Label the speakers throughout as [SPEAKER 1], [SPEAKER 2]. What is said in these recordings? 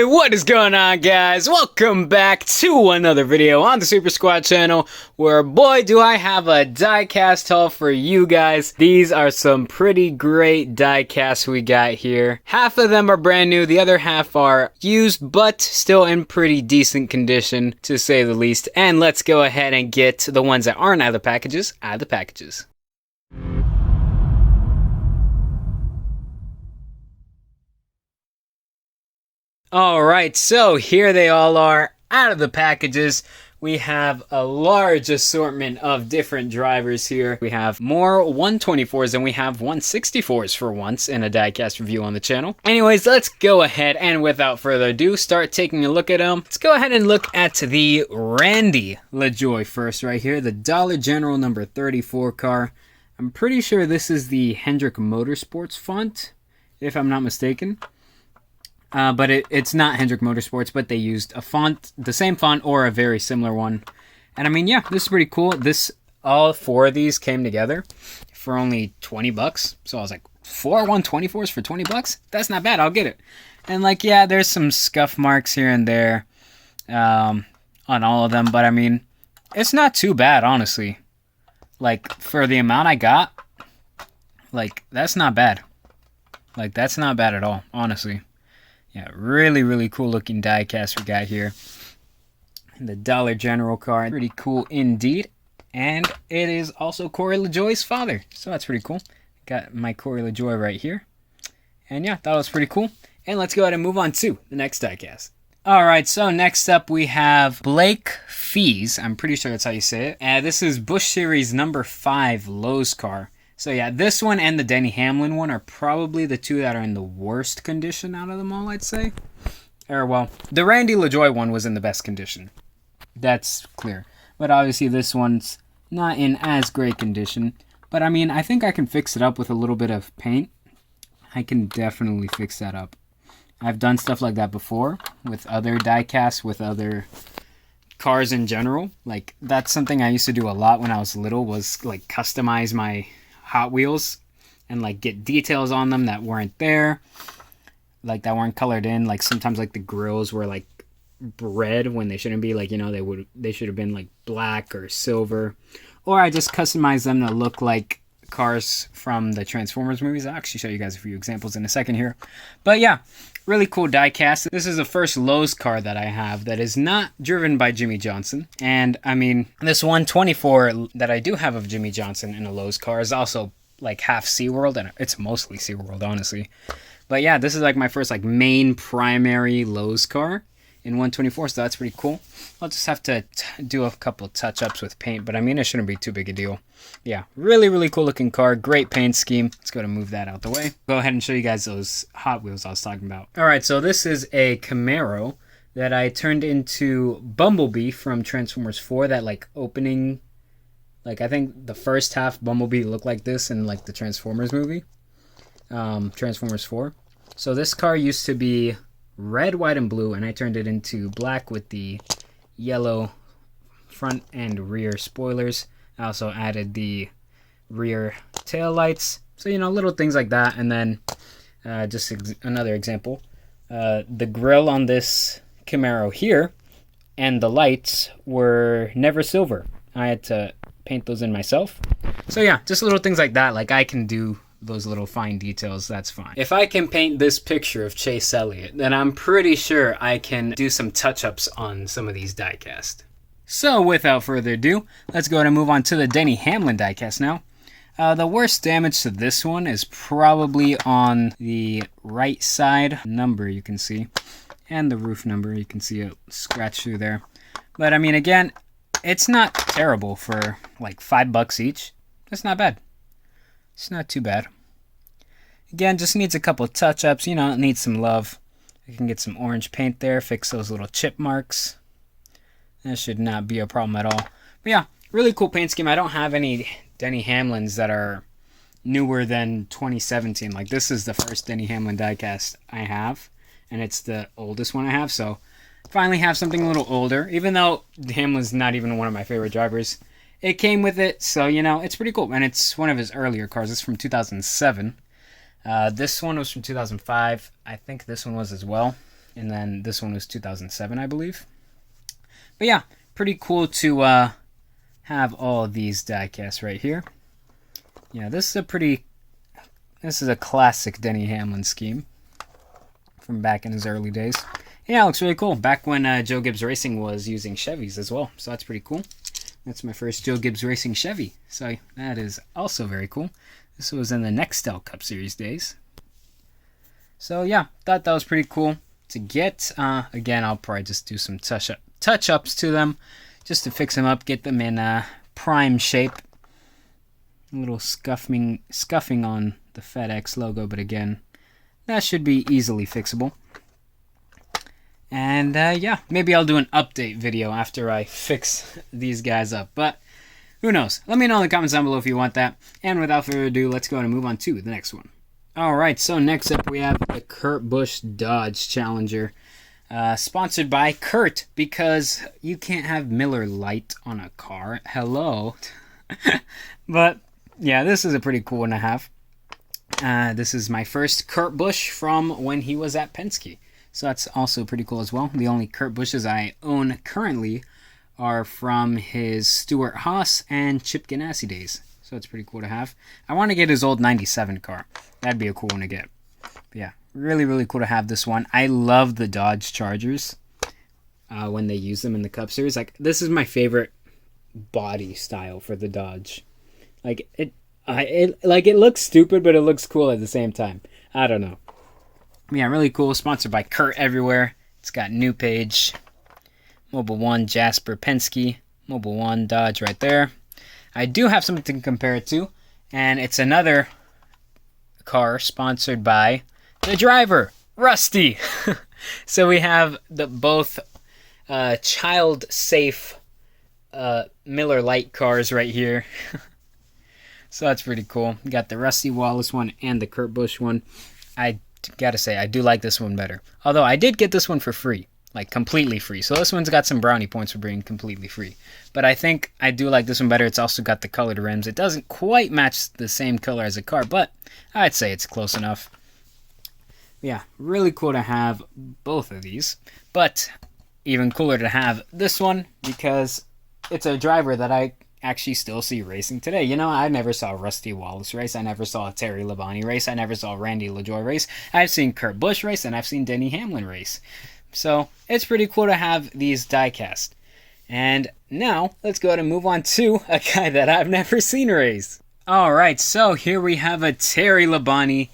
[SPEAKER 1] What is going on, guys? Welcome back to another video on the SuperSquad Channel, where boy do I have a diecast haul for you guys. These are some pretty great diecasts we got here. Half of them are brand new, the other half are used, but still in pretty decent condition, to say the least. And let's go ahead and get the ones that aren't out of the packages, out of the packages. Alright, so here they all are out of the packages. We have a large assortment of different drivers here. We have more 124s than we have 164s for once in a diecast review on the channel. Anyways, let's go ahead and without further ado, start taking a look at them. Let's go ahead and look at the Randy LaJoie first right here. The Dollar General number 34 car. I'm pretty sure this is the Hendrick Motorsports font, if I'm not mistaken. But it's not Hendrick Motorsports, but they used a font, the same font or a very similar one. And I mean, yeah, this is pretty cool. All four of these came together for only 20 bucks. So I was like, 4 124s for 20 bucks? That's not bad. I'll get it. And like, yeah, there's some scuff marks here and there on all of them. But I mean, it's not too bad, honestly. Like, for the amount I got, like, that's not bad. Like, that's not bad at all, honestly. Yeah, really, really cool looking diecast we got here. The Dollar General car, pretty cool indeed. And it is also Corey LaJoie's father, so that's pretty cool. Got my Corey LaJoie right here. And yeah, that was pretty cool. And let's go ahead and move on to the next diecast. Alright, so next up we have Blake Fees. I'm pretty sure that's how you say it. This is Busch Series number 5 Lowe's car. So yeah, this one and the Denny Hamlin one are probably the two that are in the worst condition out of them all, I'd say. Or, well, the Randy LaJoie one was in the best condition. That's clear. But obviously this one's not in as great condition. But I mean, I think I can fix it up with a little bit of paint. I can definitely fix that up. I've done stuff like that before with other diecasts, with other cars in general. Like, that's something I used to do a lot when I was little, was like customize my Hot Wheels and like get details on them that weren't there, like that weren't colored in. Like sometimes like the grills were like red when they shouldn't be, like, you know, they should have been like black or silver. Or I just customized them to look like cars from the Transformers movies. I'll actually show you guys a few examples in a second here. But yeah, really cool diecast. This is the first Lowe's car that I have that is not driven by Jimmy Johnson. And I mean, this 124 that I do have of Jimmy Johnson in a Lowe's car is also like half SeaWorld, and it's mostly SeaWorld, honestly. But yeah, this is like my first like main primary Lowe's car in 124, so that's pretty cool. I'll just have to do a couple touch-ups with paint, but I mean, it shouldn't be too big a deal. Yeah, really, really cool looking car. Great paint scheme. Let's go to move that out the way. Go ahead and show you guys those Hot Wheels I was talking about. All right, so this is a Camaro that I turned into Bumblebee from Transformers 4. That like opening, like I think the first half Bumblebee looked like this in like the Transformers movie, Transformers 4. So this car used to be red, white, and blue, and I turned it into black with the yellow front and rear spoilers. I also added the rear tail lights, so you know, little things like that. And then just another example, the grill on this Camaro here and the lights were never silver. I had to paint those in myself. So yeah, just little things like that. Like I can do those little fine details, that's fine. If I can paint this picture of Chase Elliott, then I'm pretty sure I can do some touch-ups on some of these diecast. So without further ado, let's go ahead and move on to the Denny Hamlin diecast now. The worst damage to this one is probably on the right side number, you can see, and the roof number, you can see it scratched through there. But I mean, again, it's not terrible for like $5 each. That's not bad. It's not too bad. Again, just needs a couple touch-ups, you know, it needs some love. I can get some orange paint there, fix those little chip marks. That should not be a problem at all. But yeah, really cool paint scheme. I don't have any Denny Hamlins that are newer than 2017. Like, this is the first Denny Hamlin diecast I have, and it's the oldest one I have, so finally have something a little older. Even though Hamlin's not even one of my favorite drivers, it came with it, so, you know, it's pretty cool. And it's one of his earlier cars. It's from 2007. This one was from 2005. I think this one was as well. And then this one was 2007, I believe. But yeah, pretty cool to have all of these diecasts right here. Yeah, this is a classic Denny Hamlin scheme from back in his early days. Yeah, it looks really cool. Back when Joe Gibbs Racing was using Chevys as well. So that's pretty cool. That's my first Joe Gibbs Racing Chevy. So that is also very cool. This was in the Nextel Cup Series days. So yeah, thought that was pretty cool to get. Again, I'll probably just do some touch-ups to them just to fix them up, get them in prime shape. A little scuffing on the FedEx logo, but again, that should be easily fixable. And yeah, maybe I'll do an update video after I fix these guys up. But who knows? Let me know in the comments down below if you want that. And without further ado, let's go ahead and move on to the next one. Alright, so next up we have the Kurt Busch Dodge Challenger. Sponsored by Kurt, because you can't have Miller Lite on a car. Hello. But yeah, this is a pretty cool one to have. This is my first Kurt Busch from when he was at Penske. So that's also pretty cool as well. The only Kurt Busches I own currently are from his Stuart Haas and Chip Ganassi days. So it's pretty cool to have. I want to get his old 97 car. That'd be a cool one to get. But yeah, really, really cool to have this one. I love the Dodge Chargers when they use them in the Cup Series. Like, this is my favorite body style for the Dodge. Like, it looks stupid, but it looks cool at the same time. I don't know. Yeah, really cool. Sponsored by Kurt everywhere. It's got New Page, Mobil 1, Jasper, Penske, Mobil 1, Dodge right there. I do have something to compare it to, and it's another car sponsored by the driver, Rusty. So we have both child-safe Miller Lite cars right here. So that's pretty cool. We got the Rusty Wallace one and the Kurt Busch one. I gotta say, I do like this one better. Although I did get this one for free. Like, completely free. So this one's got some brownie points for being completely free. But I think I do like this one better. It's also got the colored rims. It doesn't quite match the same color as a car, but I'd say it's close enough. Yeah, really cool to have both of these. But even cooler to have this one because it's a driver that I actually still see racing today. You know, I never saw Rusty Wallace race. I never saw Terry Labonte race. I never saw Randy LaJoie race. I've seen Kurt Busch race, and I've seen Denny Hamlin race. So it's pretty cool to have these diecast. And now let's go ahead and move on to a guy that I've never seen race. Alright, so here we have a Terry Labonte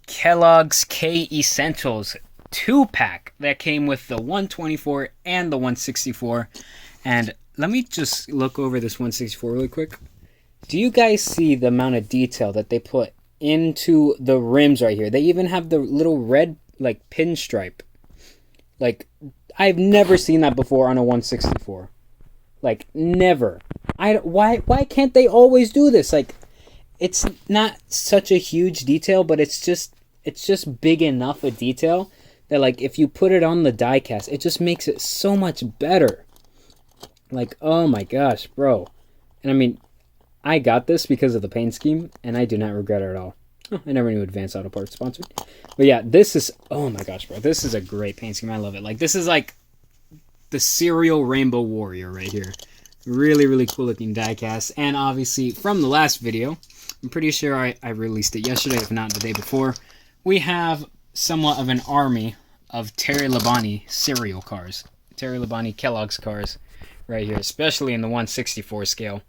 [SPEAKER 1] Kellogg's K Essentials 2-pack that came with the 124 and the 164. And let me just look over this 164 really quick. Do you guys see the amount of detail that they put into the rims right here? They even have the little red, like, pinstripe. Like, I've never seen that before on a 164. Like, never. Why can't they always do this? Like, it's not such a huge detail, but it's just big enough a detail that, like, if you put it on the diecast, it just makes it so much better. Like, oh my gosh, bro. And I mean, I got this because of the paint scheme, and I do not regret it at all. Oh, I never knew Advanced Auto Parts sponsored. But yeah, this is, oh my gosh, bro. This is a great paint scheme. I love it. Like, this is like the serial Rainbow Warrior right here. Really, really cool looking diecast. And obviously, from the last video, I'm pretty sure I released it yesterday, if not the day before, we have somewhat of an army of Terry Labonte cereal cars. Terry Labonte Kellogg's cars right here, especially in the 164 scale.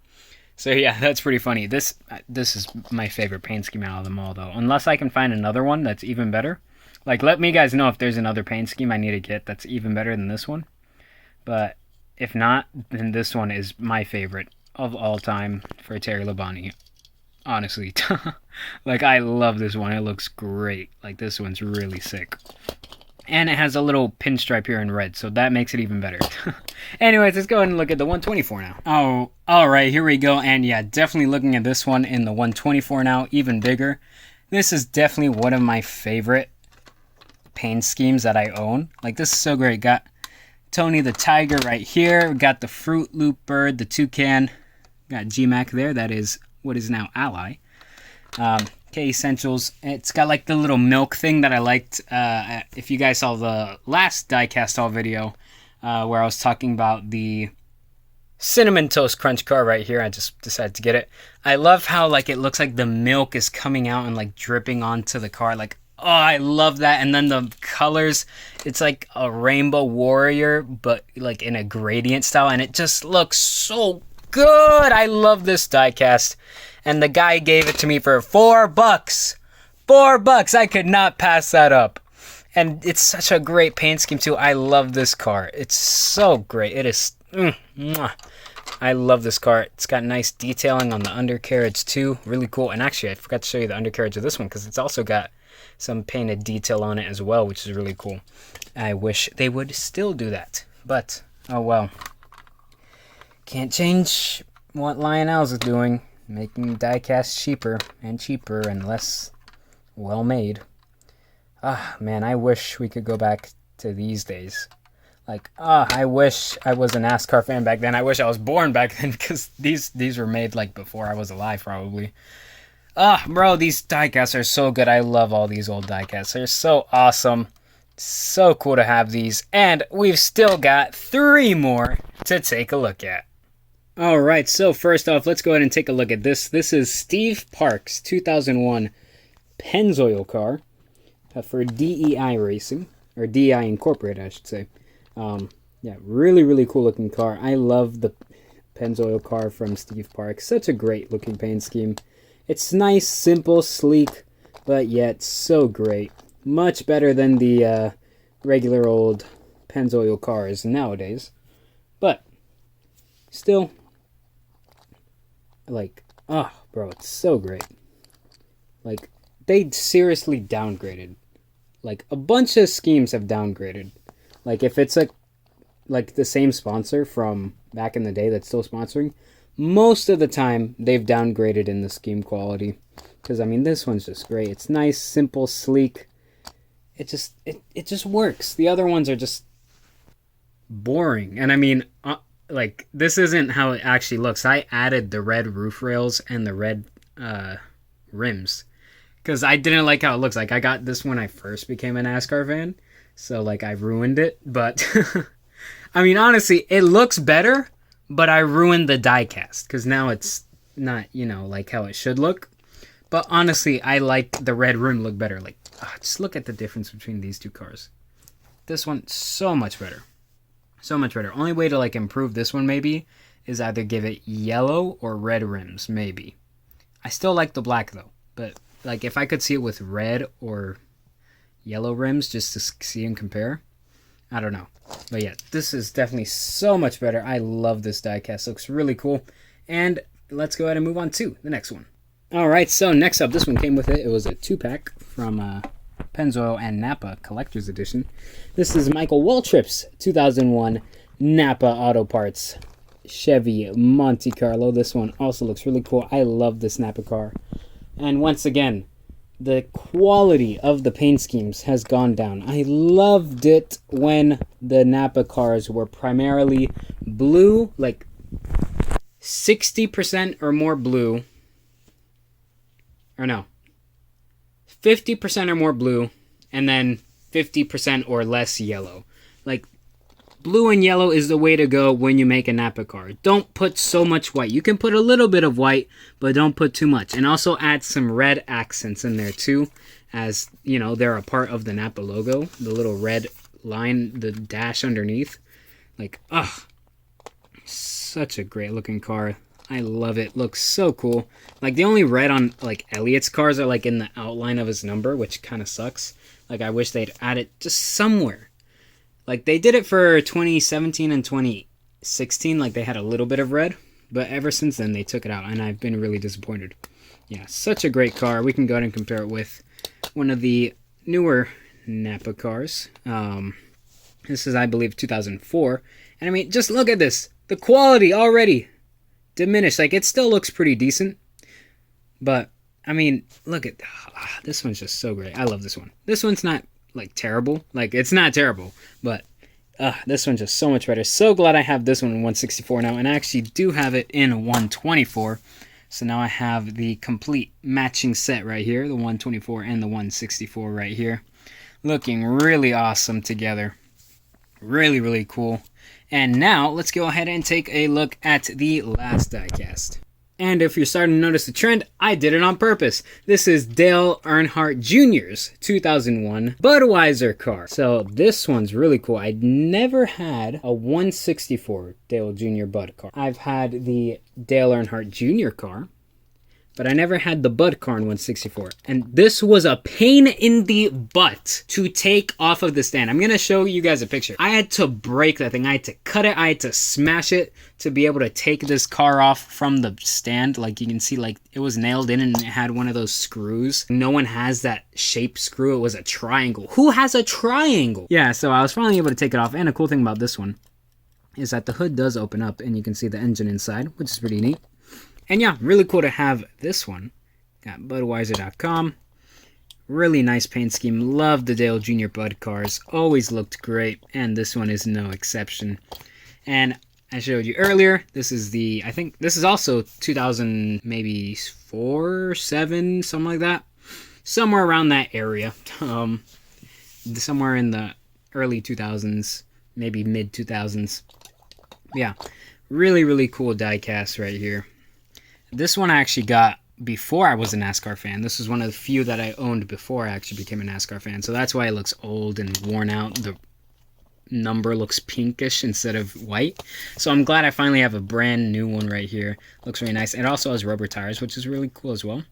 [SPEAKER 1] So yeah, that's pretty funny. This is my favorite paint scheme out of them all, though. Unless I can find another one that's even better. Like, let me guys know if there's another paint scheme I need to get that's even better than this one. But if not, then this one is my favorite of all time for Terry Labonte. Honestly. Like, I love this one. It looks great. Like, this one's really sick. And it has a little pinstripe here in red, so that makes it even better. Anyways, let's go ahead and look at the 124 now. Oh, alright, here we go. And yeah, definitely looking at this one in the 124 now, even bigger. This is definitely one of my favorite paint schemes that I own. Like, this is so great. Got Tony the Tiger right here. Got the Fruit Loop Bird, the Toucan. Got G-Mac there. That is what is now Ally. Okay, Essentials. It's got like the little milk thing that I liked. If you guys saw the last Diecast Haul video where I was talking about the Cinnamon Toast Crunch car right here, I just decided to get it. I love how like it looks like the milk is coming out and like dripping onto the car. Like, oh, I love that. And then the colors, it's like a Rainbow Warrior, but like in a gradient style, and it just looks so good. I love this diecast. And the guy gave it to me for $4. $4. I could not pass that up. And it's such a great paint scheme too. I love this car. It's so great. It is. I love this car. It's got nice detailing on the undercarriage too. Really cool. And actually, I forgot to show you the undercarriage of this one because it's also got some painted detail on it as well, which is really cool. I wish they would still do that. But, oh well. Can't change what Lionel's is doing. Making diecast cheaper and less well made. Ah, man, I wish we could go back to these days. Like, I wish I was a NASCAR fan back then. I wish I was born back then because these were made like before I was alive probably. Bro, these diecasts are so good. I love all these old diecasts. They're so awesome. So cool to have these. And we've still got 3 more to take a look at. Alright, so first off, let's go ahead and take a look at this. This is Steve Park's 2001 Pennzoil car for DEI Racing, or DEI Incorporated, I should say. Yeah, really, really cool looking car. I love the Pennzoil car from Steve Park. Such a great looking paint scheme. It's nice, simple, sleek, but yet so great. Much better than the regular old Pennzoil cars nowadays. But still, like, bro, it's so great. Like, they seriously downgraded. Like, a bunch of schemes have downgraded. Like, if it's like the same sponsor from back in the day that's still sponsoring, most of the time they've downgraded in the scheme quality. Because, I mean, this one's just great. It's nice, simple, sleek. It just works. The other ones are just boring. And, I mean, like, this isn't how it actually looks. I added the red roof rails and the red rims because I didn't like how it looks. Like, I got this when I first became a NASCAR fan, so, like, I ruined it. But, I mean, honestly, it looks better, but I ruined the diecast because now it's not, you know, like how it should look. But, honestly, I like the red rim look better. Like, just look at the difference between these two cars. This one, so much better. So much better. Only way to like improve this one maybe is either give it yellow or red rims, maybe. I still like the black though, but like if I could see it with red or yellow rims just to see and compare, I don't know. But yeah, this is definitely so much better. I love this diecast. Looks really cool. And let's go ahead and move on to the next one. Alright, so next up, this one came with it. It was a 2-pack from Pennzoil and Napa Collector's Edition. This is Michael Waltrip's 2001 Napa Auto Parts Chevy Monte Carlo. This one also looks really cool. I love this Napa car. And once again, the quality of the paint schemes has gone down. I loved it when the Napa cars were primarily blue, like 60% or more blue. Or no. 50% or more blue, and then 50% or less yellow. Like, blue and yellow is the way to go when you make a Napa car. Don't put so much white. You can put a little bit of white, but don't put too much. And also add some red accents in there too, as, you know, they're a part of the Napa logo. The little red line, the dash underneath. Like, such a great looking car. I love it. Looks so cool. Like, the only red on, like, Elliot's cars are, like, in the outline of his number, which kind of sucks. Like, I wish they'd add it just somewhere. Like, they did it for 2017 and 2016. Like, they had a little bit of red. But ever since then, they took it out, and I've been really disappointed. Yeah, such a great car. We can go ahead and compare it with one of the newer Napa cars. This is, I believe, 2004. And, I mean, just look at this. The quality already diminished. Like, it still looks pretty decent, but I mean, look at this one's just so great. I love this one. This one's not like terrible. Like, it's not terrible, but this one's just so much better. So glad I have this one in 164 now, and I actually do have it in 124 So now I have the complete matching set right here, the 124 and the 164 right here. Looking really awesome together. Really, really cool. And now let's go ahead and take a look at the last diecast. And if you're starting to notice the trend, I did it on purpose. This is Dale Earnhardt Jr.'s 2001 Budweiser car. So this one's really cool. I'd never had a 164 Dale Jr. Bud car. I've had the Dale Earnhardt Jr. car, but I never had the Bud car in 164. And this was a pain in the butt to take off of the stand. I'm going to show you guys a picture. I had to break that thing. I had to cut it. I had to smash it to be able to take this car off from the stand. Like you can see, like it was nailed in and it had one of those screws. No one has that shape screw. It was a triangle. Who has a triangle? Yeah, so I was finally able to take it off. And a cool thing about this one is that the hood does open up and you can see the engine inside, which is pretty neat. And yeah, really cool to have this one. Got Budweiser.com. Really nice paint scheme. Love the Dale Jr. Bud cars. Always looked great. And this one is no exception. And I showed you earlier, this is the, I think this is also 2000, maybe 4, 7, something like that. Somewhere around that area. Somewhere in the early 2000s, maybe mid 2000s. Yeah, really, really cool diecast right here. This one I actually got before I was a NASCAR fan. This was one of the few that I owned before I actually became a NASCAR fan. So that's why it looks old and worn out. The number looks pinkish instead of white. So I'm glad I finally have a brand new one right here. Looks really nice. It also has rubber tires, which is really cool as well.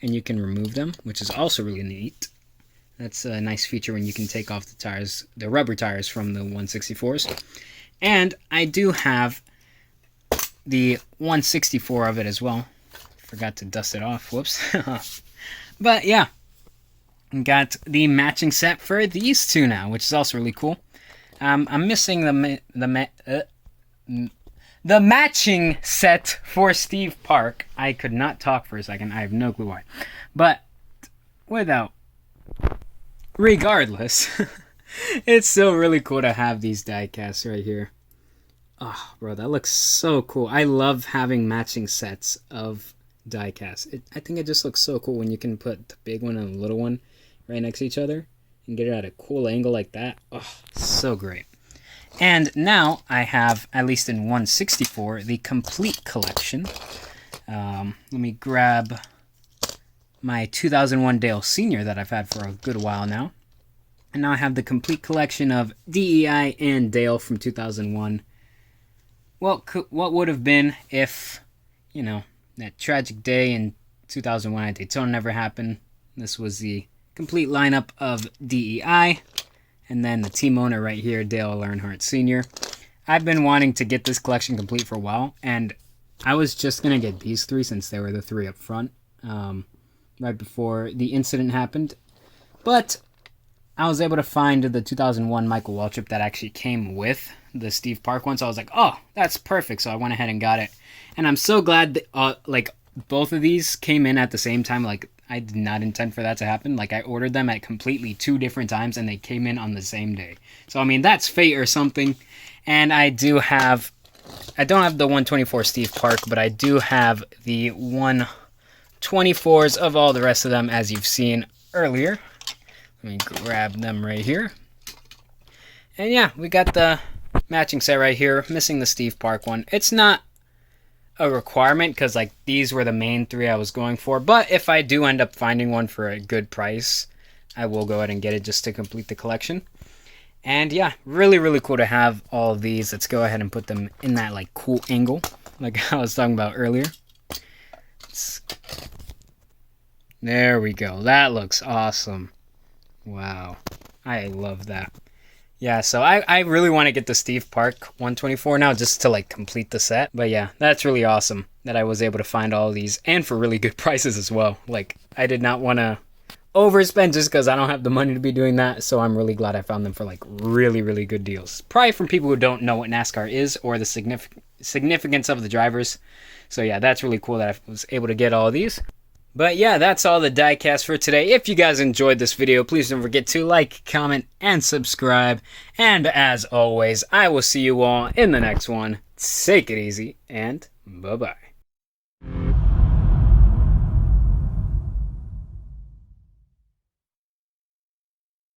[SPEAKER 1] And you can remove them, which is also really neat. That's a nice feature when you can take off the tires, the rubber tires from the 164s. And I do have the 164 of it as well. Forgot to dust it off. Whoops. But yeah, got the matching set for these two now, which is also really cool. I'm missing the matching set for Steve Park. I could not talk for a second. I have no clue why. But regardless, it's still really cool to have these diecasts right here. Oh, bro, that looks so cool. I love having matching sets of diecasts. I think it just looks so cool when you can put the big one and the little one right next to each other and get it at a cool angle like that. Oh, so great. And now I have, at least in 164, the complete collection. Let me grab my 2001 Dale Sr. that I've had for a good while now. And now I have the complete collection of DEI and Dale from 2001. Well, what would have been if, you know, that tragic day in 2001 at Daytona never happened. This was the complete lineup of DEI. And then the team owner right here, Dale Earnhardt Sr. I've been wanting to get this collection complete for a while. And I was just going to get these three since they were the three up front. Right before the incident happened. But I was able to find the 2001 Michael Waltrip that actually came with the Steve Park one. So I was like, oh, that's perfect. So I went ahead and got it. And I'm so glad that, like, both of these came in at the same time. Like, I did not intend for that to happen. Like, I ordered them at completely 2 different times, and they came in on the same day. So, I mean, that's fate or something. And I don't have the 124 Steve Park, but I do have the 124s of all the rest of them, as you've seen earlier. Let me grab them right here. And yeah, we got the matching set right here. Missing the Steve Park one. It's not a requirement because, like, these were the main 3 I was going for. But if I do end up finding one for a good price, I will go ahead and get it just to complete the collection. And yeah, really, really cool to have all of these. Let's go ahead and put them in that, like, cool angle like I was talking about earlier. There we go. That looks awesome. Wow. I love that. Yeah, so I really want to get the Steve Park 124 now just to, like, complete the set. But yeah, that's really awesome that I was able to find all of these and for really good prices as well. Like, I did not want to overspend just because I don't have the money to be doing that. So I'm really glad I found them for, like, really, really good deals. Probably from people who don't know what NASCAR is or the significance of the drivers. So yeah, that's really cool that I was able to get all of these. But yeah, that's all the diecast for today. If you guys enjoyed this video, please don't forget to like, comment, and subscribe. And as always, I will see you all in the next one. Take it easy, and bye-bye.